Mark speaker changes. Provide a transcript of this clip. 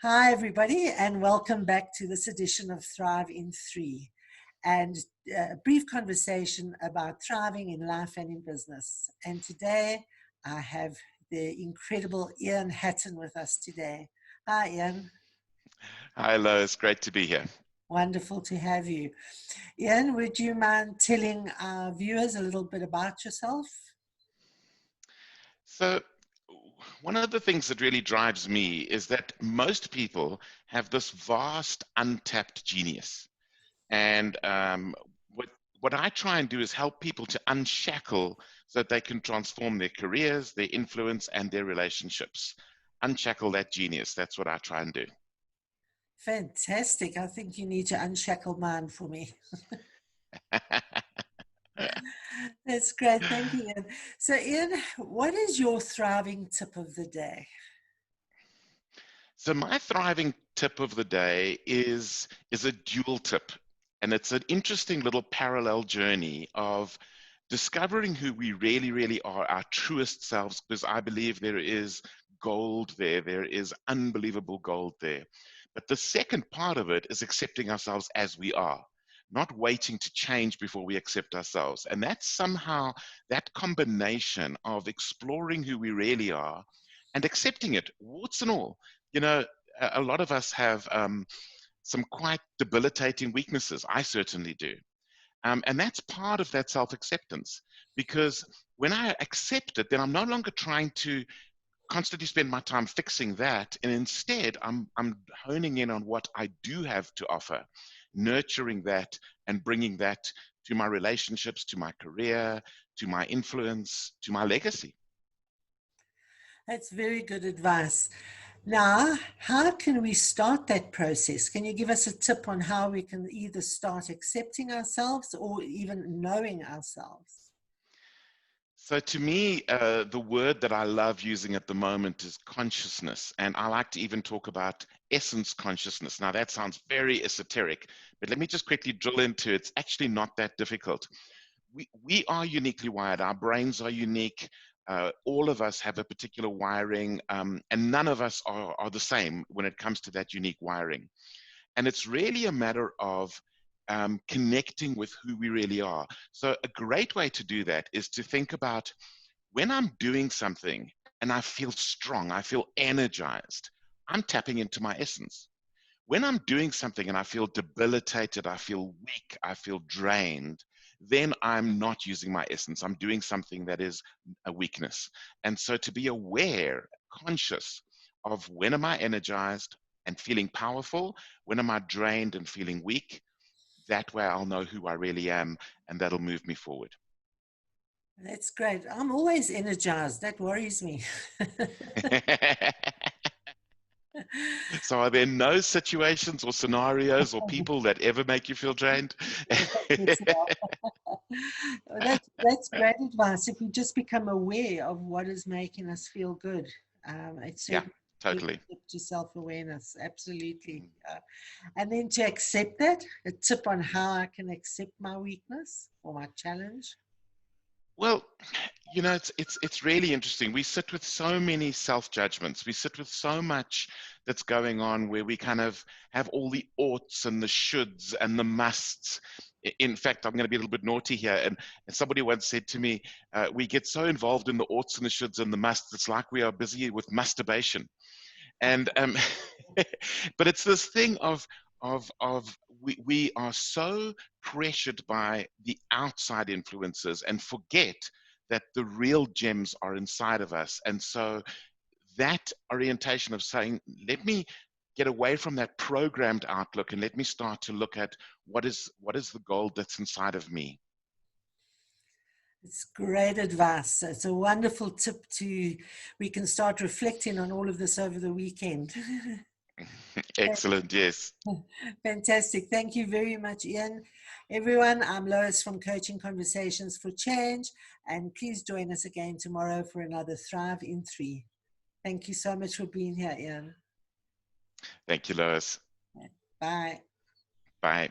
Speaker 1: Hi, everybody, and welcome back to this edition of Thrive in 3, and a brief conversation about thriving in life and in business. And today I have the incredible Ian Hatton with us today. Hi, Ian.
Speaker 2: Hi, Lois. Great to be here.
Speaker 1: Wonderful to have you. Ian, would you mind telling our viewers a little bit about yourself?
Speaker 2: So, one of the things that really drives me is that most people have this vast, untapped genius. And what I try and do is help people to unshackle so that they can transform their careers, their influence, and their relationships. Unshackle that genius. That's what I try and do.
Speaker 1: Fantastic. I think you need to unshackle mine for me. That's great. Thank you, Ian. So, Ian, what is your thriving tip of the day?
Speaker 2: So my thriving tip of the day is a dual tip. And it's an interesting little parallel journey of discovering who we really, really are, our truest selves, because I believe there is gold there. There is unbelievable gold there. But the second part of it is accepting ourselves as we are, not waiting to change before we accept ourselves. And that's somehow that combination of exploring who we really are and accepting it, warts and all. You know, a lot of us have some quite debilitating weaknesses. I certainly do. And that's part of that self-acceptance, because when I accept it, then I'm no longer trying to constantly spend my time fixing that. And instead, I'm honing in on what I do have to offer, nurturing that and bringing that to my relationships, to my career, to my influence, to my legacy.
Speaker 1: That's very good advice. Now, how can we start that process? Can you give us a tip on how we can either start accepting ourselves or even knowing ourselves?
Speaker 2: So to me, the word that I love using at the moment is consciousness. And I like to even talk about essence consciousness. Now that sounds very esoteric, but let me just quickly drill into it. It's actually not that difficult. We are uniquely wired. Our brains are unique. All of us have a particular wiring, and none of us are the same when it comes to that unique wiring. And it's really a matter of connecting with who we really are. So a great way to do that is to think about when I'm doing something and I feel strong, I feel energized, I'm tapping into my essence. When I'm doing something and I feel debilitated, I feel weak, I feel drained, then I'm not using my essence. I'm doing something that is a weakness. And so to be aware, conscious of when am I energized and feeling powerful, when am I drained and feeling weak, that way I'll know who I really am, and that'll move me forward.
Speaker 1: That's great. I'm always energized. That worries me.
Speaker 2: So are there no situations or scenarios or people that ever make you feel drained?
Speaker 1: That's great advice. If we just become aware of what is making us feel good, it's
Speaker 2: Yeah,
Speaker 1: certainly
Speaker 2: totally.
Speaker 1: to self-awareness. Absolutely. And then to accept that, a tip on how I can accept my weakness or my challenge.
Speaker 2: Well, you know, it's really interesting. We sit with so many self-judgments. We sit with so much that's going on where we kind of have all the oughts and the shoulds and the musts. In fact, I'm going to be a little bit naughty here. And somebody once said to me, we get so involved in the oughts and the shoulds and the musts, it's like we are busy with masturbation. And but it's this thing of we are so pressured by the outside influences and forget that the real gems are inside of us. And so that orientation of saying, let me get away from that programmed outlook and let me start to look at what is the gold that's inside of me.
Speaker 1: It's great advice. It's a wonderful tip we can start reflecting on all of this over the weekend.
Speaker 2: Excellent, yes.
Speaker 1: Fantastic. Thank you very much, Ian. Everyone, I'm Lois from Coaching Conversations for Change, and please join us again tomorrow for another Thrive in 3. Thank you so much for being here, Ian.
Speaker 2: Thank you, Lois.
Speaker 1: Bye.
Speaker 2: Bye.